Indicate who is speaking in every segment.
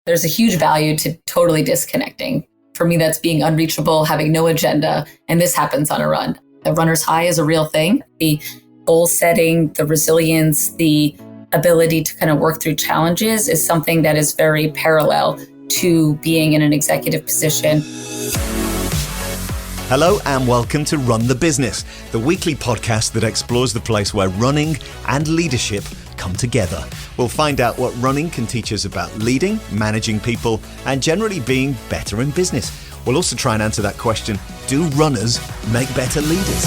Speaker 1: there's a huge value to totally disconnecting. For me, that's being unreachable, having no agenda. And this happens on a run. The runner's high is a real thing. The goal setting, the resilience, the ability to kind of work through challenges is something that is very parallel to being in an executive position.
Speaker 2: Hello and welcome to Run the Business, the weekly podcast that explores the place where running and leadership come together. We'll find out what running can teach us about leading, managing people, and generally being better in business. We'll also try and answer that question, do runners make better leaders?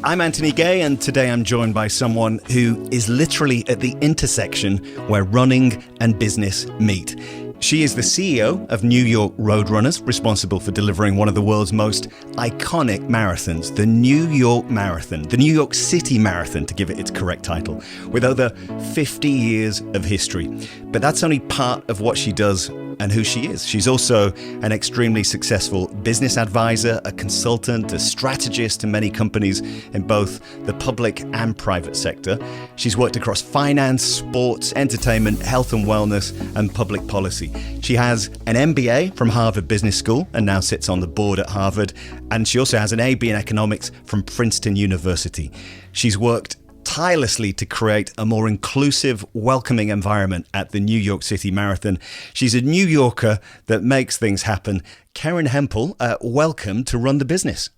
Speaker 2: I'm Anthony Gay, and today I'm joined by someone who is literally at the intersection where running and business meet. She is the CEO of New York Roadrunners, responsible for delivering one of the world's most iconic marathons, the New York Marathon, the New York City Marathon, to give it its correct title, with over 50 years of history. But that's only part of what she does and who she is. She's also an extremely successful business advisor, a consultant, a strategist to many companies in both the public and private sector. She's worked across finance, sports, entertainment, health and wellness, and public policy. She has an MBA from Harvard Business School and now sits on the board at Harvard. And she also has an AB in economics from Princeton University. She's worked tirelessly to create a more inclusive, welcoming environment at the New York City Marathon. She's a New Yorker that makes things happen. Kerin Hempel, welcome to Run the Business.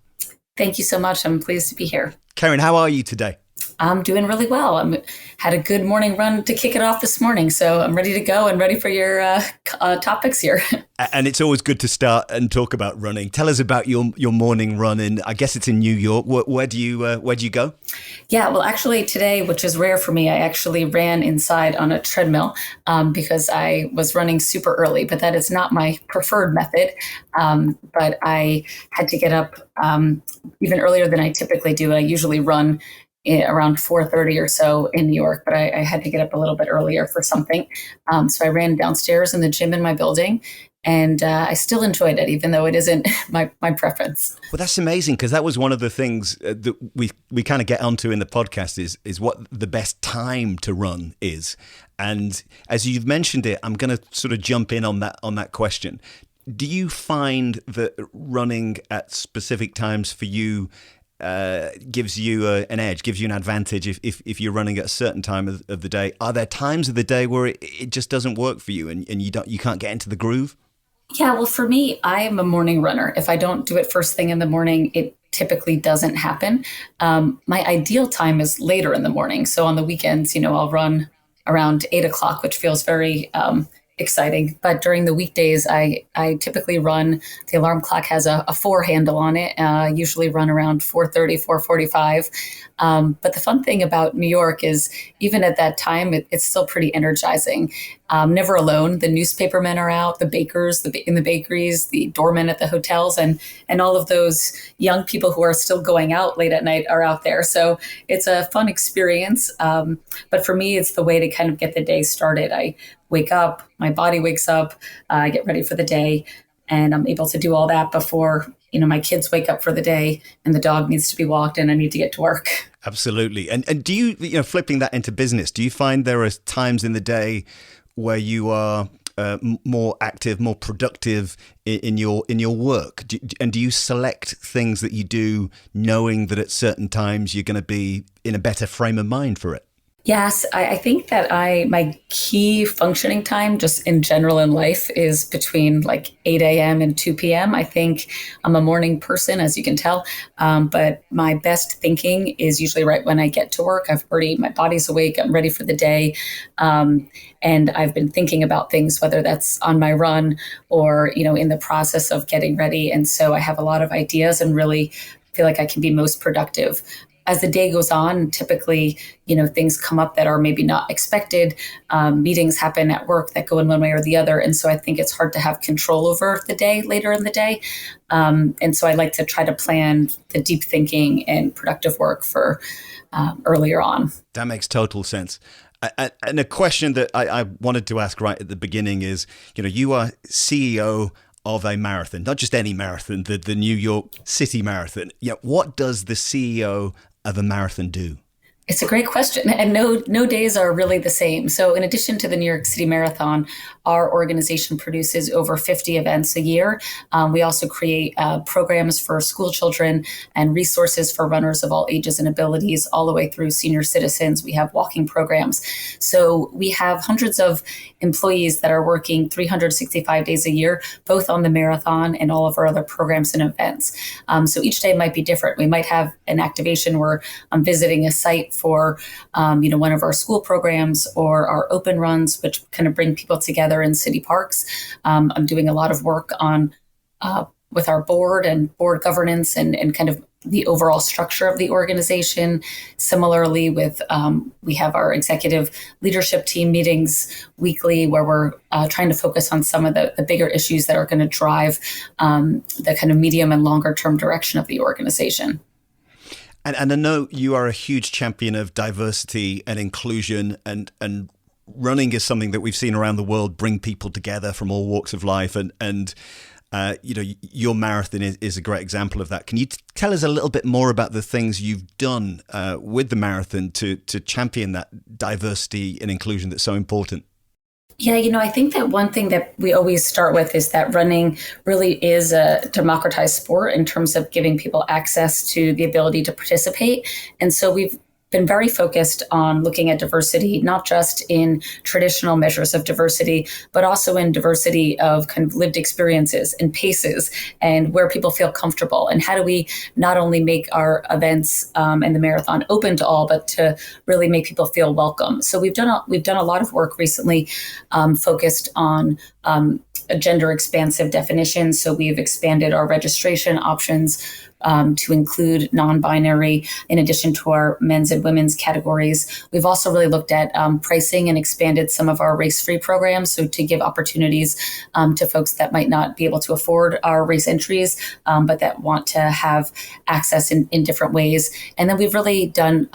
Speaker 1: Thank you so much. I'm pleased to be here.
Speaker 2: Kerin, how are you today?
Speaker 1: I'm doing really well. Had a good morning run to kick it off this morning, so I'm ready to go and ready for your topics here.
Speaker 2: And it's always good to start and talk about running. Tell us about your morning run, and I guess it's in New York. Where do you go?
Speaker 1: Yeah, well, actually today, which is rare for me, I actually ran inside on a treadmill because I was running super early, but that is not my preferred method. But I had to get up even earlier than I typically do. I usually run around 4:30 or so in New York, but I had to get up a little bit earlier for something. So I ran downstairs in the gym in my building, and I still enjoyed it, even though it isn't my preference.
Speaker 2: Well, that's amazing, because that was one of the things that we kind of get onto in the podcast is what the best time to run is. And as you've mentioned it, I'm going to sort of jump in on that question. Do you find that running at specific times for you gives you an edge, gives you an advantage if you're running at a certain time of the day? Are there times of the day where it just doesn't work for you and you can't get into the groove?
Speaker 1: Yeah, well, for me, I am a morning runner. If I don't do it first thing in the morning, it typically doesn't happen. My ideal time is later in the morning. So on the weekends, I'll run around 8 o'clock, which feels very exciting. But during the weekdays, I typically run, the alarm clock has a 4 handle on it, usually run around 4:30, 4:45. But the fun thing about New York is even at that time, it's still pretty energizing. Never alone. The newspapermen are out, the bakers in the bakeries, the doormen at the hotels, and all of those young people who are still going out late at night are out there. So it's a fun experience. But for me, it's the way to kind of get the day started. I wake up, my body wakes up, I get ready for the day, and I'm able to do all that before, my kids wake up for the day and the dog needs to be walked and I need to get to work.
Speaker 2: Absolutely. And do you, flipping that into business, do you find there are times in the day where you are more active, more productive in your work? And do you select things that you do knowing that at certain times you're going to be in a better frame of mind for it?
Speaker 1: Yes, I think that my key functioning time just in general in life is between like 8 a.m. and 2 p.m. I think I'm a morning person, as you can tell, but my best thinking is usually right when I get to work. My body's awake, I'm ready for the day, and I've been thinking about things, whether that's on my run or, in the process of getting ready. And so I have a lot of ideas and really feel like I can be most productive. As the day goes on, typically, things come up that are maybe not expected. Meetings happen at work that go in one way or the other. And so I think it's hard to have control over the day later in the day. And so I like to try to plan the deep thinking and productive work for earlier on.
Speaker 2: That makes total sense. And a question that I wanted to ask right at the beginning is, you are CEO of a marathon, not just any marathon, the New York City Marathon. What does the CEO of a marathon do?
Speaker 1: It's a great question, and no days are really the same. So, in addition to the New York City Marathon, our organization produces over 50 events a year. We also create programs for school children and resources for runners of all ages and abilities, all the way through senior citizens. We have walking programs. So, we have hundreds of employees that are working 365 days a year, both on the marathon and all of our other programs and events. So, each day might be different. We might have an activation where I'm visiting a site for one of our school programs or our open runs, which kind of bring people together in city parks. I'm doing a lot of work on with our board and board governance and kind of the overall structure of the organization. Similarly, with we have our executive leadership team meetings weekly, where we're trying to focus on some of the bigger issues that are going to drive the kind of medium and longer term direction of the organization.
Speaker 2: And I know you are a huge champion of diversity and inclusion, and running is something that we've seen around the world bring people together from all walks of life. And your marathon is a great example of that. Can you tell us a little bit more about the things you've done with the marathon to champion that diversity and inclusion that's so important?
Speaker 1: Yeah, I think that one thing that we always start with is that running really is a democratized sport in terms of giving people access to the ability to participate. And so we've been very focused on looking at diversity, not just in traditional measures of diversity, but also in diversity of kind of lived experiences and paces and where people feel comfortable. And how do we not only make our events and the marathon open to all, but to really make people feel welcome. So we've done a lot of work recently focused on a gender expansive definition. So we've expanded our registration options to include non-binary in addition to our men's and women's categories. We've also really looked at pricing and expanded some of our race-free programs, so to give opportunities to folks that might not be able to afford our race entries, but that want to have access in different ways. And then we've really done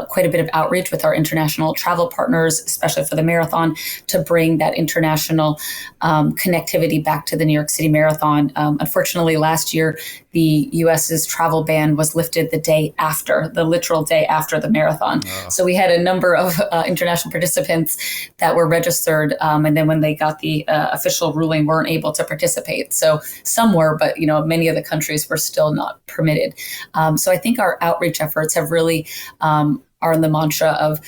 Speaker 1: quite a bit of outreach with our international travel partners, especially for the marathon, to bring that international connectivity back to the New York City Marathon. Unfortunately, last year, the U.S.'s travel ban was lifted the literal day after the marathon. Oh. So we had a number of international participants that were registered, and then when they got the official ruling, weren't able to participate. So some were, but many of the countries were still not permitted. So I think our outreach efforts have really are in the mantra of,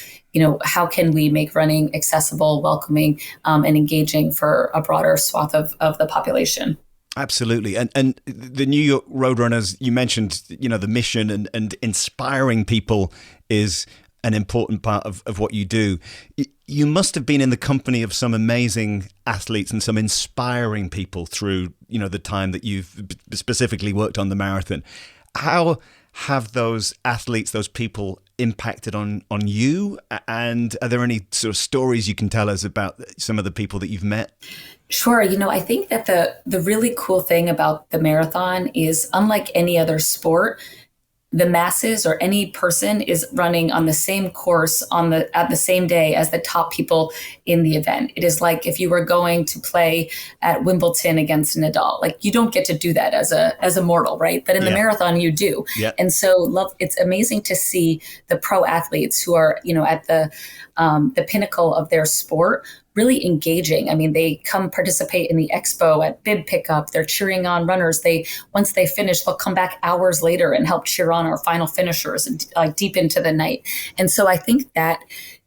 Speaker 1: how can we make running accessible, welcoming, and engaging for a broader swath of the population.
Speaker 2: Absolutely. And the New York Roadrunners, you mentioned, the mission and inspiring people is an important part of what you do. You must have been in the company of some amazing athletes and some inspiring people through, the time that you've specifically worked on the marathon. How have those athletes, those people impacted on you? And are there any sort of stories you can tell us about some of the people that you've met?
Speaker 1: Sure. I think that the really cool thing about the marathon is, unlike any other sport, the masses or any person is running on the same course at the same day as the top people in the event. It is like if you were going to play at Wimbledon against Nadal. Like, you don't get to do that as a mortal, right? But in the marathon, you do. Yeah. And so it's amazing to see the pro athletes who are, at the pinnacle of their sport, really engaging. I mean, they come participate in the expo at bib pickup. They're cheering on runners. Once they finish, they'll come back hours later and help cheer on our final finishers and deep into the night. And so I think that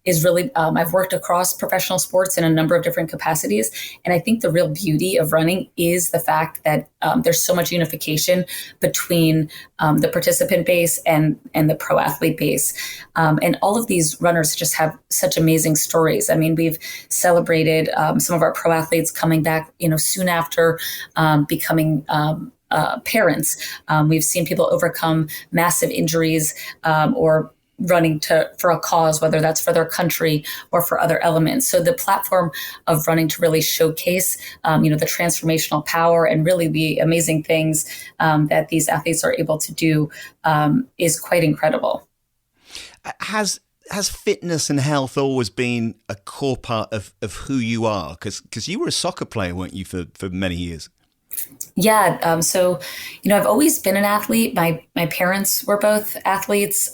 Speaker 1: is really, I've worked across professional sports in a number of different capacities. And I think the real beauty of running is the fact that there's so much unification between the participant base and the pro athlete base. And all of these runners just have such amazing stories. I mean, we've celebrated some of our pro athletes coming back, soon after becoming parents. We've seen people overcome massive injuries or running for a cause, whether that's for their country or for other elements. So the platform of running to really showcase, the transformational power and really the amazing things that these athletes are able to do is quite incredible.
Speaker 2: Has fitness and health always been a core part of who you are? Because you were a soccer player, weren't you, for many years?
Speaker 1: Yeah. I've always been an athlete. My parents were both athletes.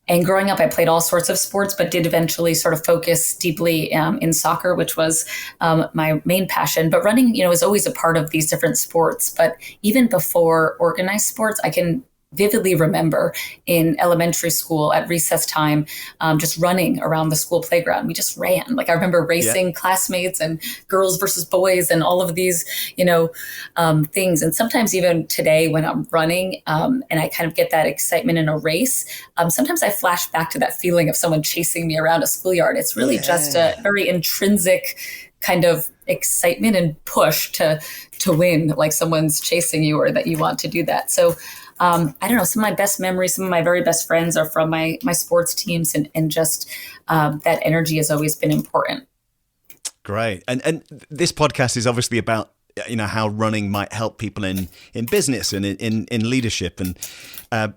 Speaker 1: And growing up, I played all sorts of sports, but did eventually sort of focus deeply in soccer, which was my main passion. But running, is always a part of these different sports. But even before organized sports, I can vividly remember in elementary school at recess time, just running around the school playground. We just ran. Like I remember racing classmates and girls versus boys and all of these, things. And sometimes even today when I'm running and I kind of get that excitement in a race, sometimes I flash back to that feeling of someone chasing me around a schoolyard. It's really just a very intrinsic kind of excitement and push to win, like someone's chasing you or that you want to do that. So I don't know, some of my best memories, some of my very best friends are from my sports teams, and just that energy has always been important.
Speaker 2: Great. And this podcast is obviously about, how running might help people in business and in leadership, and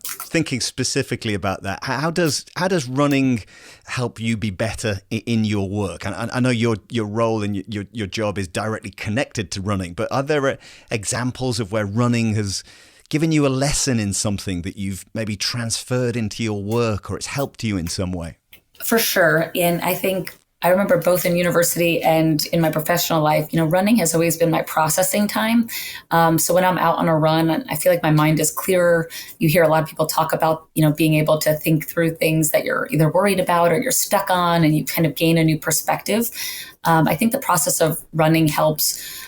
Speaker 2: thinking specifically about that. How does running help you be better in your work? And I know your role and your job is directly connected to running, but are there examples of where running has given you a lesson in something that you've maybe transferred into your work, or it's helped you in some way? For sure.
Speaker 1: And I think I remember both in university and in my professional life, running has always been my processing time. So when I'm out on a run, I feel like my mind is clearer. You hear a lot of people talk about, being able to think through things that you're either worried about or you're stuck on, and you kind of gain a new perspective. I think the process of running helps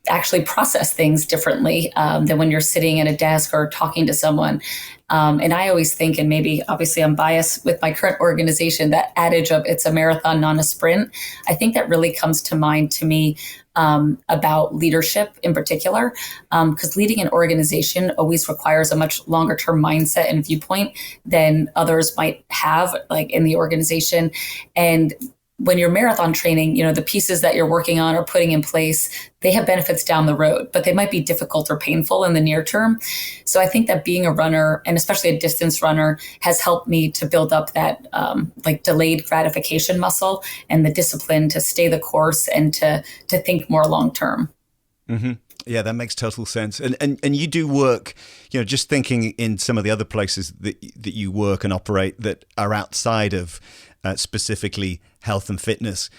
Speaker 1: actually process things differently than when you're sitting at a desk or talking to someone. And I always think, and maybe obviously I'm biased with my current organization, that adage of it's a marathon, not a sprint. I think that really comes to mind to me about leadership in particular, because leading an organization always requires a much longer term mindset and viewpoint than others might have, like in the organization. And when you're marathon training, the pieces that you're working on or putting in place, they have benefits down the road, but they might be difficult or painful in the near term. So I think that being a runner, and especially a distance runner, has helped me to build up that delayed gratification muscle and the discipline to stay the course and to think more long term.
Speaker 2: Mm-hmm. Yeah, that makes total sense. And you do work, just thinking in some of the other places that you work and operate that are outside of specifically health and fitness.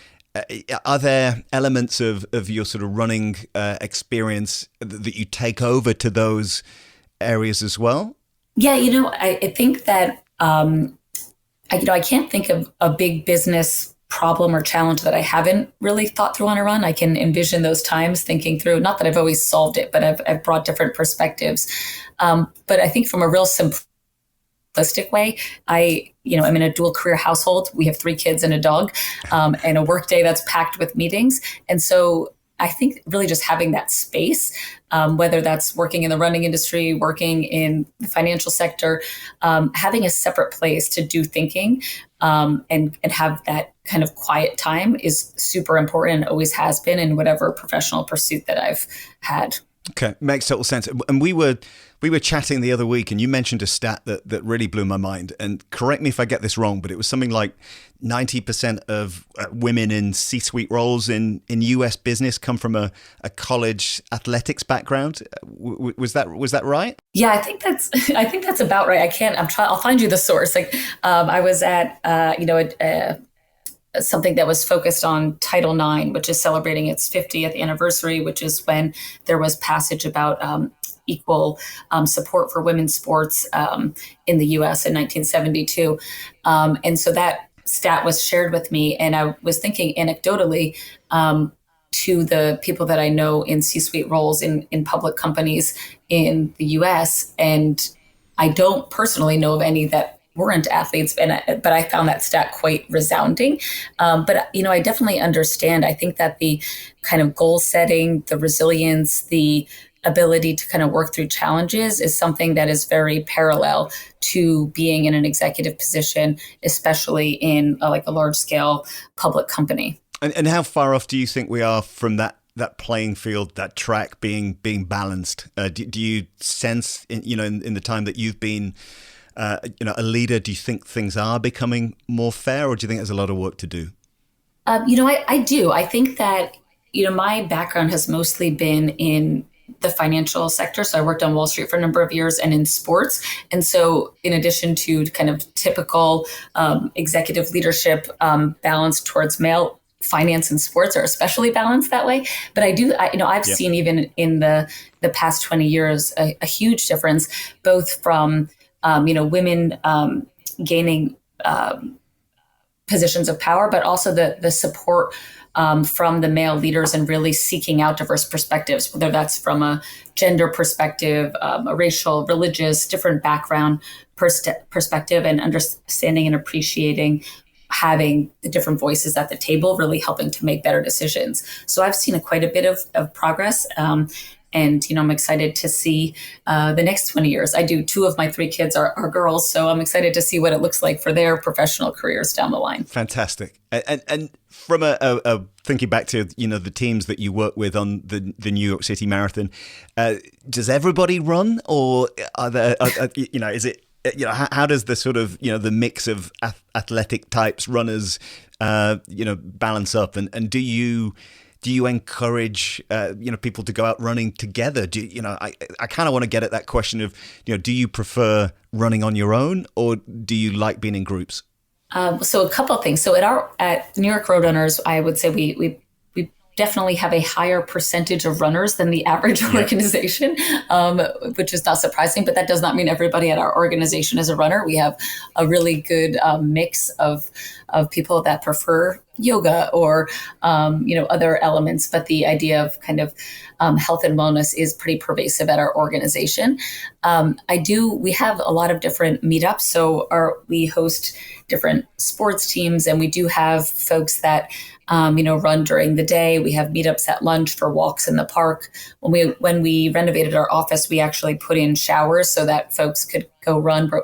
Speaker 2: Are there elements of your sort of running experience that you take over to those areas as well?
Speaker 1: Yeah, I think that I can't think of a big business problem or challenge that I haven't really thought through on a run. I can envision those times thinking through, not that I've always solved it, but I've brought different perspectives. But I think from a real simplistic way, I'm in a dual career household. We have 3 kids and a dog, and a work day that's packed with meetings. And so I think really just having that space, whether that's working in the running industry, working in the financial sector, having a separate place to do thinking and have that kind of quiet time is super important, and always has been in whatever professional pursuit that I've had.
Speaker 2: Okay, makes total sense. And we were chatting the other week, and you mentioned a stat that really blew my mind. And correct me if I get this wrong, but it was something like 90% of women in C-suite roles in US business come from a college athletics background. Was that right?
Speaker 1: Yeah, I think that's about right. I'll find you the source. I was at something that was focused on Title IX, which is celebrating its 50th anniversary, which is when there was passage about equal support for women's sports in the U.S. in 1972. And so that stat was shared with me, and I was thinking anecdotally to the people that I know in C-suite roles in public companies in the U.S., and I don't personally know of any that weren't athletes, but I found that stat quite resounding. But I definitely understand. I think that the kind of goal setting, the resilience, the ability to kind of work through challenges is something that is very parallel to being in an executive position, especially in a large scale public company.
Speaker 2: And how far off do you think we are from that playing field, that track being balanced? Do you sense in the time that you've been a leader, do you think things are becoming more fair, or do you think there's a lot of work to do?
Speaker 1: I do. I think that, my background has mostly been in the financial sector. So I worked on Wall Street for a number of years and in sports. And so in addition to kind of typical executive leadership balanced towards male, finance and sports are especially balanced that way. But I've
Speaker 2: Yep.
Speaker 1: seen even in the past 20 years, a huge difference, both from, women gaining positions of power, but also the support from the male leaders and really seeking out diverse perspectives, whether that's from a gender perspective, a racial, religious, different background perspective, and understanding and appreciating having the different voices at the table, really helping to make better decisions. So I've seen quite a bit of progress. And, I'm excited to see the next 20 years. I do. 2 of my 3 kids are girls, so I'm excited to see what it looks like for their professional careers down the line.
Speaker 2: Fantastic. And from a thinking back to, the teams that you work with on the New York City Marathon, does everybody run, or are there, is it, how does the sort of, the mix of athletic types runners, balance up? And do you encourage, people to go out running together? I kind of want to get at that question of, do you prefer running on your own, or do you like being in groups?
Speaker 1: So a couple of things. So at New York Roadrunners, I would say we definitely have a higher percentage of runners than the average organization, which is not surprising, but that does not mean everybody at our organization is a runner. We have a really good mix of people that prefer yoga or, other elements, but the idea of kind of health and wellness is pretty pervasive at our organization. We have a lot of different meetups. So we host different sports teams, and we do have folks that run during the day. We have meetups at lunch for walks in the park. When we renovated our office, we actually put in showers so that folks could go run, but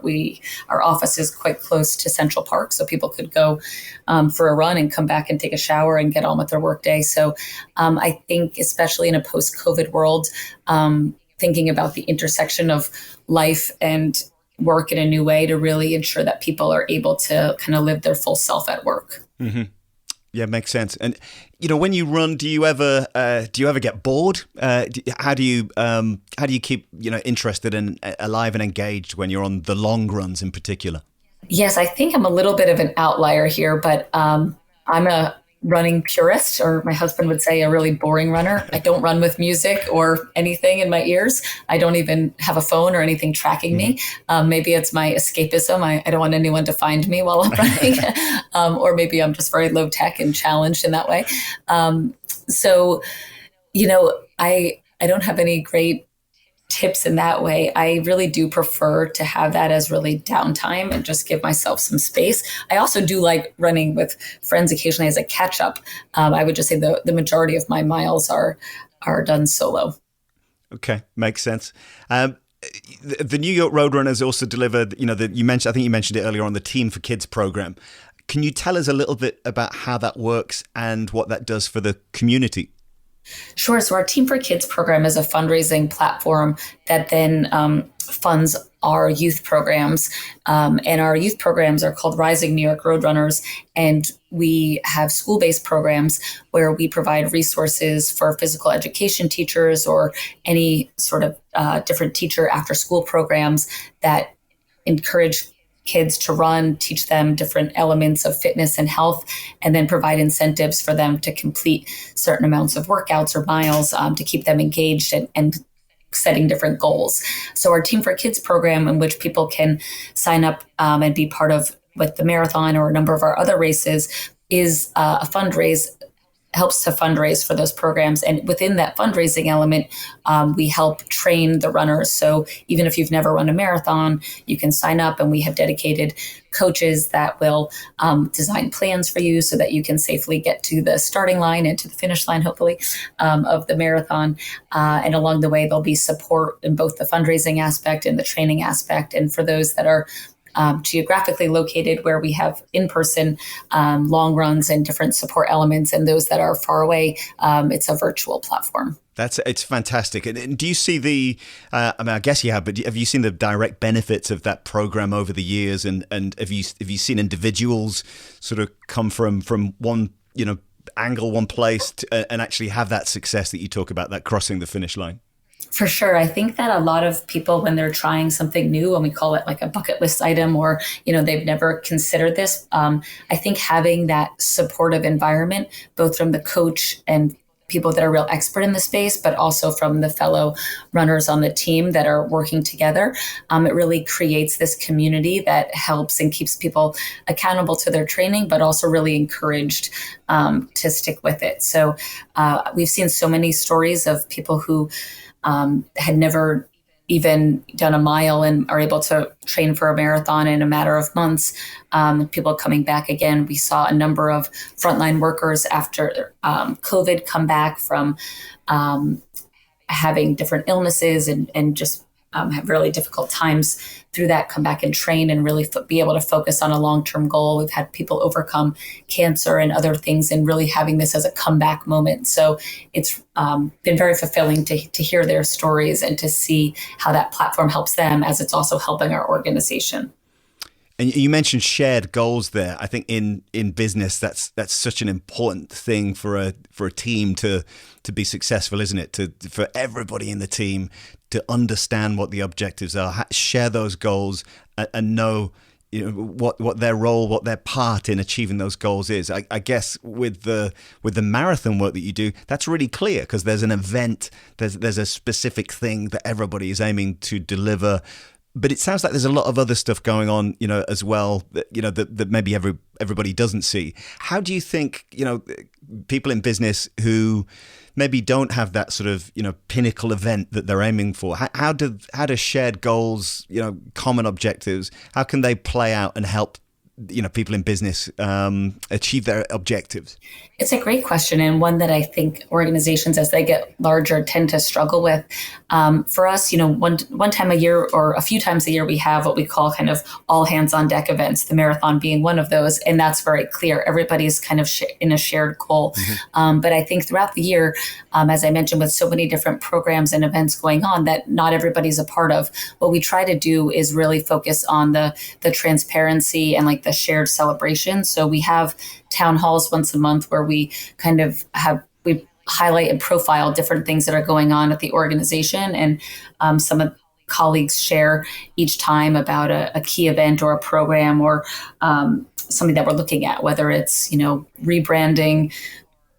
Speaker 1: our office is quite close to Central Park, so people could go for a run and come back and take a shower and get on with their workday. So I think, especially in a post-COVID world, thinking about the intersection of life and work in a new way to really ensure that people are able to kind of live their full self at work.
Speaker 2: Mm-hmm. Yeah, makes sense. And when you run, do you ever get bored? How do you keep interested and alive and engaged when you're on the long runs in particular?
Speaker 1: Yes, I think I'm a little bit of an outlier here, but I'm a running purist, or my husband would say a really boring runner. I don't run with music or anything in my ears. I don't even have a phone or anything tracking me. Maybe it's my escapism. I don't want anyone to find me while I'm running. Or maybe I'm just very low tech and challenged in that way. I don't have any great tips in that way. I really do prefer to have that as really downtime and just give myself some space. I also do like running with friends occasionally as a catch up. I would just say the majority of my miles are done solo.
Speaker 2: Okay, makes sense. The New York Roadrunners also delivered, I think you mentioned it earlier on, the Team for Kids program. Can you tell us a little bit about how that works and what that does for the community?
Speaker 1: Sure. So our Team for Kids program is a fundraising platform that then funds our youth programs. And our youth programs are called Rising New York Roadrunners. And we have school-based programs where we provide resources for physical education teachers or any sort of different teacher after-school programs that encourage kids to run, teach them different elements of fitness and health, and then provide incentives for them to complete certain amounts of workouts or miles to keep them engaged and setting different goals. So our Team for Kids program, in which people can sign up and be part of with the marathon or a number of our other races, is helps to fundraise for those programs. And within that fundraising element, we help train the runners. So even if you've never run a marathon, you can sign up, and we have dedicated coaches that will design plans for you so that you can safely get to the starting line and to the finish line, hopefully, of the marathon. And along the way, there'll be support in both the fundraising aspect and the training aspect. And for those that are geographically located, where we have in-person long runs and different support elements, and those that are far away, it's a virtual platform.
Speaker 2: It's fantastic. And do you see I guess you have, but have you seen the direct benefits of that program over the years? And have you seen individuals sort of come from one, angle, one place and actually have that success that you talk about, that crossing the finish line?
Speaker 1: For sure. I think that a lot of people, when they're trying something new, and we call it like a bucket list item, or, they've never considered this, I think having that supportive environment, both from the coach and people that are real expert in the space, but also from the fellow runners on the team that are working together, it really creates this community that helps and keeps people accountable to their training, but also really encouraged to stick with it. So we've seen so many stories of people who had never even done a mile and are able to train for a marathon in a matter of months. People coming back again. We saw a number of frontline workers after COVID come back from having different illnesses and just have really difficult times through that, come back and train and really be able to focus on a long-term goal. We've had people overcome cancer and other things and really having this as a comeback moment. So it's been very fulfilling to hear their stories and to see how that platform helps them as it's also helping our organization.
Speaker 2: And you mentioned shared goals there. I think in business, that's such an important thing for a team to be successful, isn't it? For everybody in the team to understand what the objectives are, share those goals, and know what their role, what their part in achieving those goals is. I guess with the marathon work that you do, that's really clear because there's an event, there's a specific thing that everybody is aiming to deliver. But it sounds like there's a lot of other stuff going on, as well, that maybe everybody doesn't see. How do you think, people in business who maybe don't have that sort of, pinnacle event that they're aiming for, how do shared goals, common objectives, how can they play out and help, people in business achieve their objectives?
Speaker 1: It's a great question, and one that I think organizations, as they get larger, tend to struggle with. For us, one time a year or a few times a year, we have what we call kind of all hands on deck events, the marathon being one of those, and that's very clear. Everybody's kind of in a shared goal. Mm-hmm. But I think throughout the year, as I mentioned, with so many different programs and events going on that not everybody's a part of, what we try to do is really focus on the transparency and like the shared celebration. So we have town halls once a month where we kind of we highlight and profile different things that are going on at the organization. And some of colleagues share each time about a key event or a program or something that we're looking at, whether it's, rebranding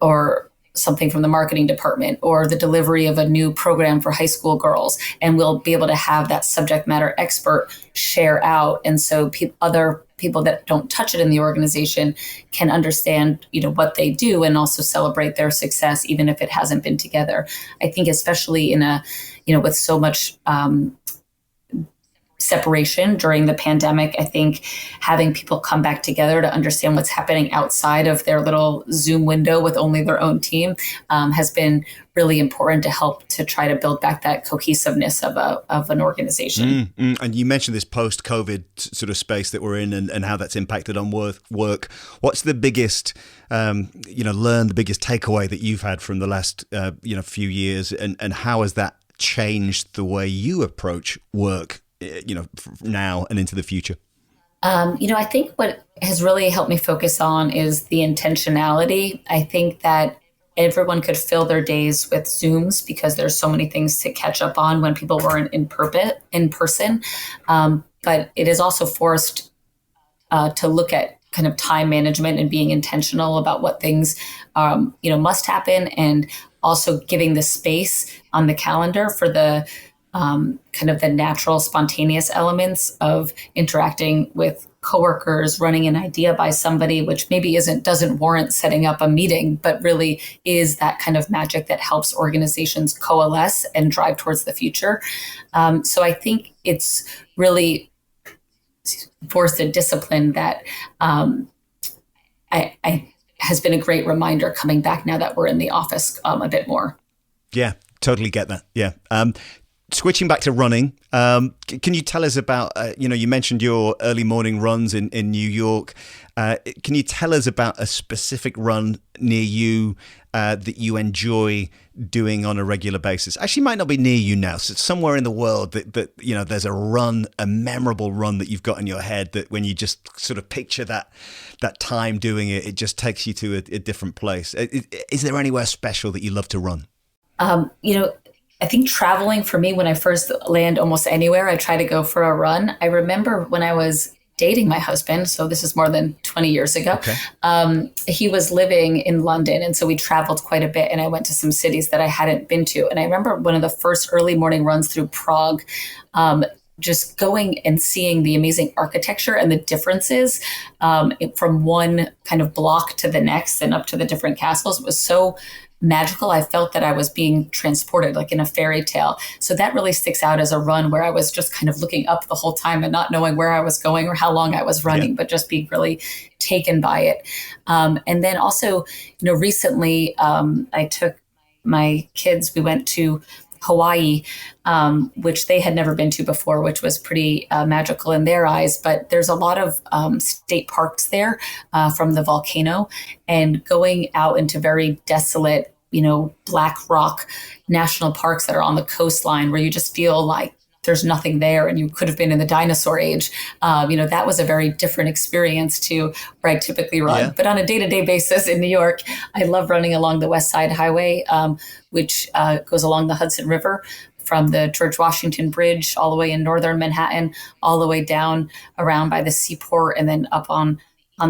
Speaker 1: or something from the marketing department or the delivery of a new program for high school girls. And we'll be able to have that subject matter expert share out. And so other people that don't touch it in the organization can understand, what they do and also celebrate their success, even if it hasn't been together. I think especially in with so much separation during the pandemic, I think having people come back together to understand what's happening outside of their little Zoom window with only their own team has been really important to help to try to build back that cohesiveness of an organization.
Speaker 2: And you mentioned this post-COVID sort of space that we're in and how that's impacted on work. What's the biggest, the biggest takeaway that you've had from the last, few years, and how has that changed the way you approach work, now and into the future?
Speaker 1: I think what has really helped me focus on is the intentionality. I think that everyone could fill their days with Zooms because there's so many things to catch up on when people weren't in person. But it is also forced to look at kind of time management and being intentional about what things, must happen, and also giving the space on the calendar for the kind of the natural, spontaneous elements of interacting with coworkers, running an idea by somebody, which maybe doesn't warrant setting up a meeting, but really is that kind of magic that helps organizations coalesce and drive towards the future. So I think it's really forced a discipline that has been a great reminder coming back now that we're in the office a bit more.
Speaker 2: Yeah, totally get that. Yeah. Switching back to running, can you tell us about, you mentioned your early morning runs in New York. Can you tell us about a specific run near you that you enjoy doing on a regular basis? Actually, might not be near you now. So it's somewhere in the world that there's a memorable run that you've got in your head that when you just sort of picture that time doing it, it just takes you to a different place. Is there anywhere special that you love to run?
Speaker 1: I think traveling for me, when I first land almost anywhere, I try to go for a run. I remember when I was dating my husband, so this is more than 20 years ago,
Speaker 2: Okay.
Speaker 1: he was living in London. And so we traveled quite a bit, and I went to some cities that I hadn't been to. And I remember one of the first early morning runs through Prague, just going and seeing the amazing architecture and the differences from one kind of block to the next and up to the different castles. It was so magical. I felt that I was being transported like in a fairy tale. So that really sticks out as a run where I was just kind of looking up the whole time and not knowing where I was going or how long I was running, but just being really taken by it. And then also, recently I took my kids, we went to Hawaii, which they had never been to before, which was pretty magical in their eyes. But there's a lot of state parks there from the volcano, and going out into very desolate, Black Rock national parks that are on the coastline where you just feel like there's nothing there and you could have been in the dinosaur age. That was a very different experience to where I typically run.
Speaker 2: Yeah.
Speaker 1: But on a day-to-day basis in New York, I love running along the West Side Highway, which goes along the Hudson River from the George Washington Bridge all the way in northern Manhattan, all the way down around by the seaport, and then up on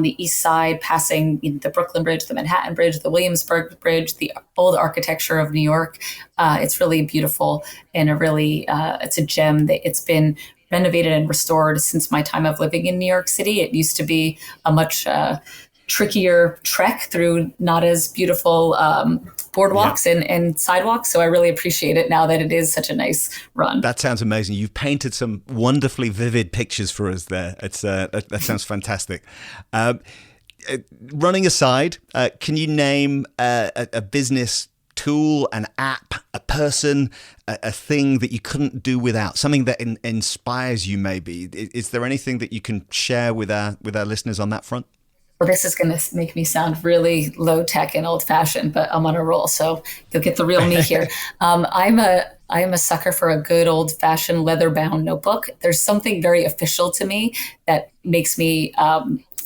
Speaker 1: the east side, passing the Brooklyn Bridge, the Manhattan Bridge, the Williamsburg Bridge, the old architecture of New York. It's really beautiful, and it's a gem. It's been renovated and restored since my time of living in New York City. It used to be a much trickier trek through not as beautiful boardwalks and sidewalks. So I really appreciate it now that it is such a nice run.
Speaker 2: That sounds amazing. You've painted some wonderfully vivid pictures for us there. It's that sounds fantastic. Running aside, can you name a business tool, an app, a person, a thing that you couldn't do without, something that inspires you maybe? Is there anything that you can share with our listeners on that front?
Speaker 1: Well, this is going to make me sound really low tech and old fashioned, but I'm on a roll, so you'll get the real me here. I am a sucker for a good old fashioned leather bound notebook. There's something very official to me that makes me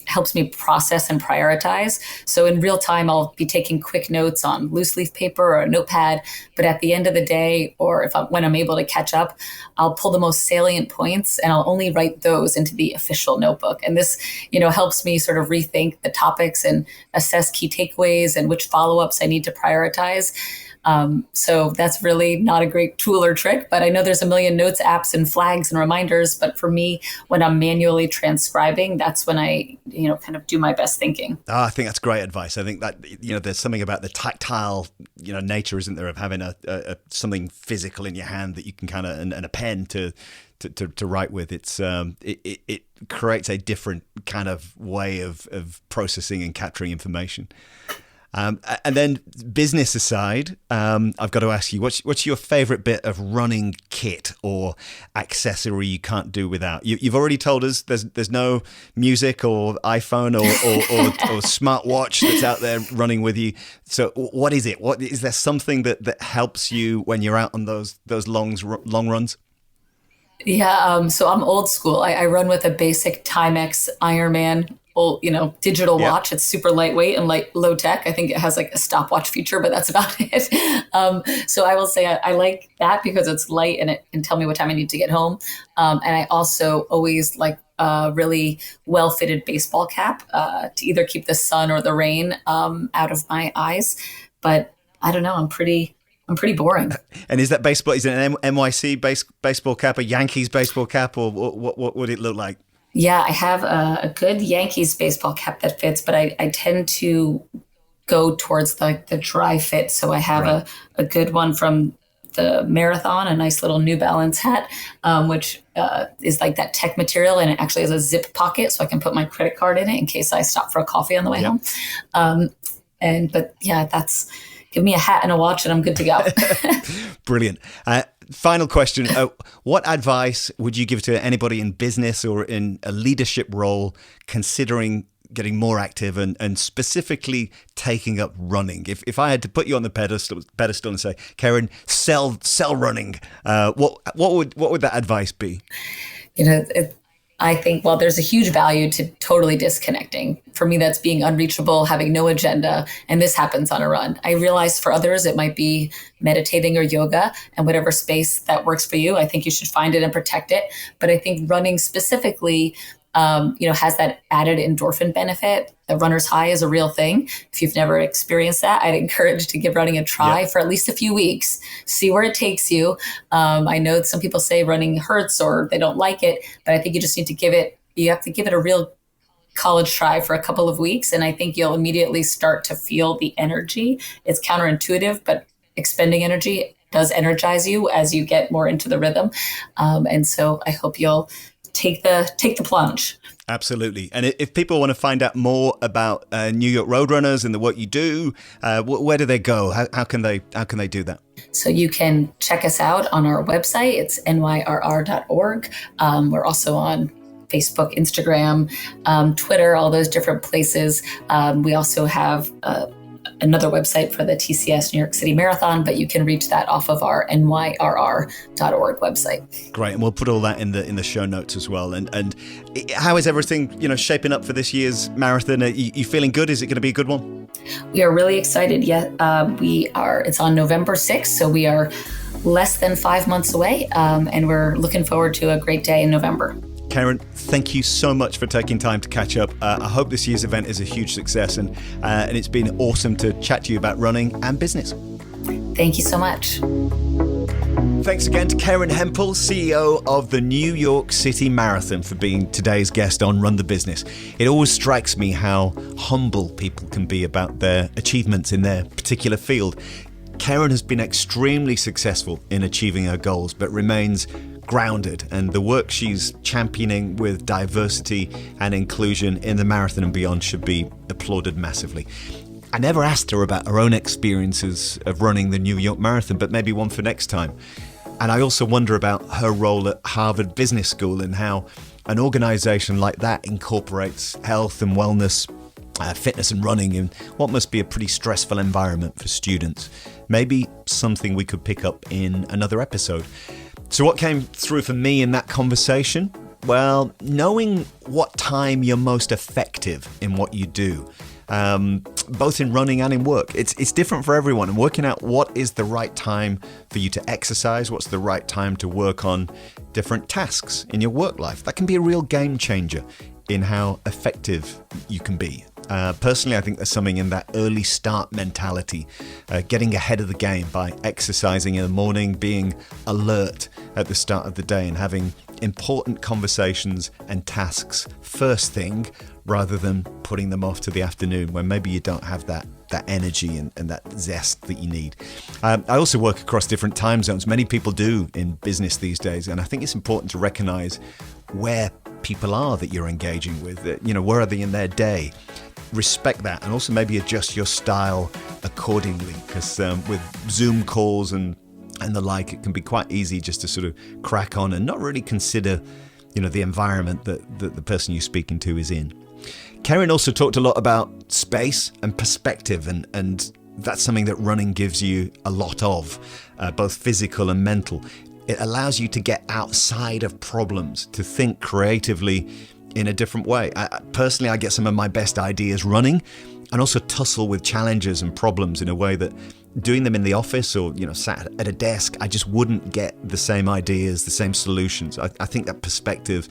Speaker 1: helps me process and prioritize. So in real time, I'll be taking quick notes on loose leaf paper or a notepad. But at the end of the day, or when I'm able to catch up, I'll pull the most salient points and I'll only write those into the official notebook. And this, helps me sort of rethink the topics and assess key takeaways and which follow-ups I need to prioritize. So that's really not a great tool or trick, but I know there's a million notes, apps, and flags and reminders. But for me, when I'm manually transcribing, that's when I, kind of do my best thinking.
Speaker 2: Oh, I think that's great advice. I think that, there's something about the tactile, nature, isn't there, of having a something physical in your hand that you can kind of, and a pen to write with. It creates a different kind of way of processing and capturing information. And then business aside, I've got to ask you, what's your favorite bit of running kit or accessory you can't do without? You've already told us there's no music or iPhone or smartwatch that's out there running with you. So what is it? What is there something that helps you when you're out on those long runs?
Speaker 1: Yeah, so I'm old school. I run with a basic Timex Ironman old, digital watch. It's super lightweight and low tech. I think it has like a stopwatch feature, but that's about it. So I will say I like that because it's light and it can tell me what time I need to get home. And I also always like a really well-fitted baseball cap to either keep the sun or the rain out of my eyes. But I don't know. I'm pretty boring. And
Speaker 2: is that baseball? Is it an NYC baseball cap, a Yankees baseball cap, or what would it look like?
Speaker 1: Yeah, I have a good Yankees baseball cap that fits, but I tend to go towards the dry fit. So I have a good one from the marathon, a nice little New Balance hat, which is like that tech material, and it actually has a zip pocket, so I can put my credit card in it in case I stop for a coffee on the way home. But that's give me a hat and a watch, and I'm good to go.
Speaker 2: Brilliant. Final question. What advice would you give to anybody in business or in a leadership role considering getting more active and specifically taking up running? If I had to put you on the pedestal and say, Kerin, sell running, what would that advice be?
Speaker 1: I think, well, there's a huge value to totally disconnecting. For me, that's being unreachable, having no agenda, and this happens on a run. I realize for others, it might be meditating or yoga, and whatever space that works for you, I think you should find it and protect it. But I think running specifically, has that added endorphin benefit. The runner's high is a real thing. If you've never experienced that, I'd encourage to give running a try for at least a few weeks, see where it takes you. I know some people say running hurts or they don't like it, but I think you just need to you have to give it a real college try for a couple of weeks. And I think you'll immediately start to feel the energy. It's counterintuitive, but expending energy does energize you as you get more into the rhythm. And so I hope you'll take the plunge.
Speaker 2: Absolutely. And if people want to find out more about New York Roadrunners and the work you do, where do they go? How can they do that?
Speaker 1: So you can check us out on our website. It's nyrr.org. We're also on Facebook, Instagram, Twitter, all those different places. We also have another website for the TCS New York City Marathon, but you can reach that off of our nyrr.org website.
Speaker 2: Great, and we'll put all that in the show notes as well. And how is everything shaping up for this year's marathon? Are you feeling good? Is it going to be a good one?
Speaker 1: We are really excited. It's on November 6th, so we are less than 5 months away, and we're looking forward to a great day in November.
Speaker 2: Kerin, thank you so much for taking time to catch up. I hope this year's event is a huge success, and it's been awesome to chat to you about running and business.
Speaker 1: Thank you so much.
Speaker 2: Thanks again to Kerin Hempel, CEO of the New York City Marathon, for being today's guest on Run the Business. It always strikes me how humble people can be about their achievements in their particular field. Kerin has been extremely successful in achieving her goals, but remains grounded, and the work she's championing with diversity and inclusion in the marathon and beyond should be applauded massively. I never asked her about her own experiences of running the New York Marathon, but maybe one for next time. And I also wonder about her role at Harvard Business School and how an organization like that incorporates health and wellness, fitness and running in what must be a pretty stressful environment for students. Maybe something we could pick up in another episode. So what came through for me in that conversation? Well, knowing what time you're most effective in what you do, both in running and in work. It's different for everyone, and working out what is the right time for you to exercise, what's the right time to work on different tasks in your work life. That can be a real game changer in how effective you can be. Personally, I think there's something in that early start mentality, getting ahead of the game by exercising in the morning, being alert at the start of the day and having important conversations and tasks first thing rather than putting them off to the afternoon when maybe you don't have that energy and that zest that you need. I also work across different time zones. Many people do in business these days, and I think it's important to recognize where people are that you're engaging with. Where are they in their day? Respect that, and also maybe adjust your style accordingly, because with Zoom calls and the like, it can be quite easy just to sort of crack on and not really consider the environment that the person you're speaking to is in. Kerin also talked a lot about space and perspective, and that's something that running gives you a lot of, both physical and mental. It allows you to get outside of problems, to think creatively in a different way. Personally, I get some of my best ideas running, and also tussle with challenges and problems in a way that doing them in the office or sat at a desk, I just wouldn't get the same ideas, the same solutions. I think that perspective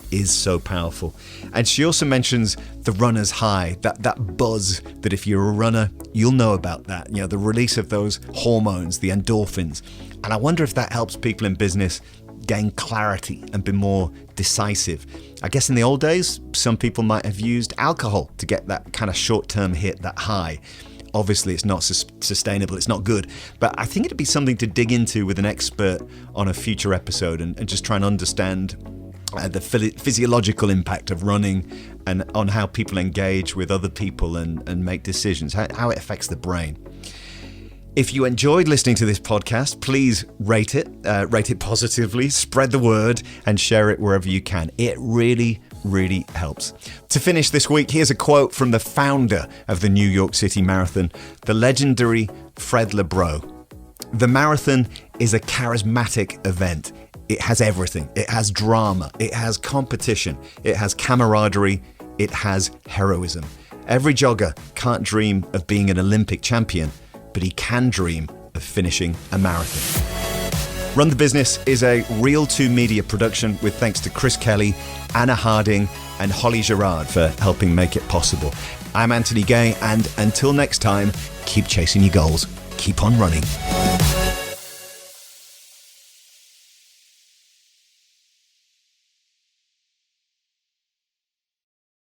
Speaker 2: is so powerful. And she also mentions the runner's high, that buzz that if you're a runner, you'll know about that. The release of those hormones, the endorphins. And I wonder if that helps people in business gain clarity and be more decisive. I guess in the old days, some people might have used alcohol to get that kind of short-term hit, that high. Obviously, it's not sustainable, it's not good, but I think it'd be something to dig into with an expert on a future episode and just try and understand the physiological impact of running and on how people engage with other people and make decisions, how it affects the brain. If you enjoyed listening to this podcast, please rate it positively, spread the word, and share it wherever you can. It really, really helps. To finish this week, here's a quote from the founder of the New York City Marathon, the legendary Fred Lebrow. "The marathon is a charismatic event. It has everything. It has drama. It has competition. It has camaraderie. It has heroism. Every jogger can't dream of being an Olympic champion, but he can dream of finishing a marathon. Run the Business is a Real 2 Media production with thanks to Chris Kelly, Anna Harding, and Holly Gerard for helping make it possible. I'm Anthony Gay, and until next time, keep chasing your goals. Keep on running.